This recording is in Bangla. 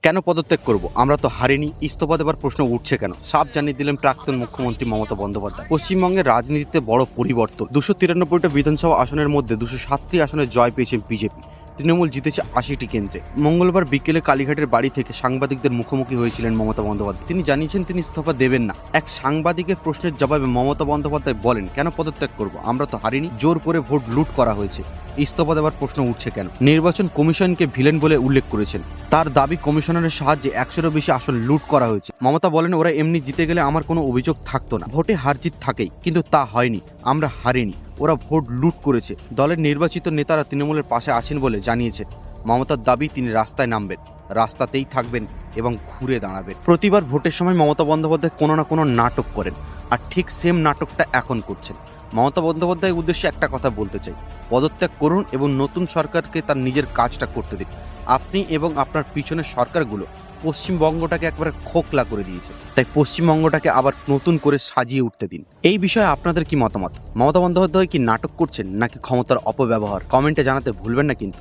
কেন পদত্যাগ করব? আমরা তো হারিনি। ইস্তফা দেবার প্রশ্ন উঠছে কেন? সাফ জানিয়ে দিলেন প্রাক্তন মুখ্যমন্ত্রী মমতা বন্দ্যোপাধ্যায়। পশ্চিমবঙ্গের রাজনীতিতে বড় পরিবর্তন। 293টা বিধানসভা আসনের মধ্যে 207টি আসনে জয় পেয়েছেন বিজেপি। তৃণমূল জিতেছে 80টি কেন্দ্রে। মঙ্গলবার বিকেলে কালীঘাটের বাড়ি থেকে সাংবাদিকদের মুখোমুখি হয়েছিলেন মমতা বন্দ্যোপাধ্যায়। তিনি জানিয়েছেন তিনি ইস্তফা দেবেন না। এক সাংবাদিকের প্রশ্নের জবাবে মমতা বন্দ্যোপাধ্যায় বলেন, কেন পদত্যাগ করব? আমরা তো হারিনি। জোর করে ভোট লুট করা হয়েছে। ইস্তফা দেওয়ার প্রশ্ন উঠছে কেন? নির্বাচন কমিশনকে ভিলেন বলে উল্লেখ করেছেন। তার দাবি কমিশনারের সাহায্যে 100-এরও বেশি আসন লুট করা হয়েছে। মমতা বলেন, ওরা এমনি জিতে গেলে আমার কোনো অভিযোগ থাকতো না। ভোটে হার জিত থাকেই, কিন্তু তা হয়নি। আমরা হারিনি, ওরা ভোট লুট করেছে। দলের নির্বাচিত নেতারা তৃণমূলের পাশে আছেন বলে জানিয়েছেন। মমতার দাবি তিনি রাস্তায় নামবেন, রাস্তাতেই থাকবেন এবং ঘুরে দাঁড়াবেন। প্রতিবার ভোটের সময় মমতা বন্দ্যোপাধ্যায় কোনো না কোনো নাটক করেন, আর ঠিক সেম নাটকটা এখন করছেন। মমতা বন্দ্যোপাধ্যায়ের উদ্দেশ্যে একটা কথা বলতে চাই, পদত্যাগ করুন এবং নতুন সরকারকে তার নিজের কাজটা করতে দিন। আপনি এবং আপনার পিছনের সরকারগুলো পশ্চিমবঙ্গটাকে একবারে খোকলা করে দিয়েছে। তাই পশ্চিমবঙ্গটাকে আবার নতুন করে সাজিয়ে উঠতে দিন। এই বিষয়ে আপনাদের কি মতামত? মমতা বন্দ্যোপাধ্যায় কি নাটক করছেন নাকি ক্ষমতার অপব্যবহার? কমেন্টে জানাতে ভুলবেন না কিন্তু।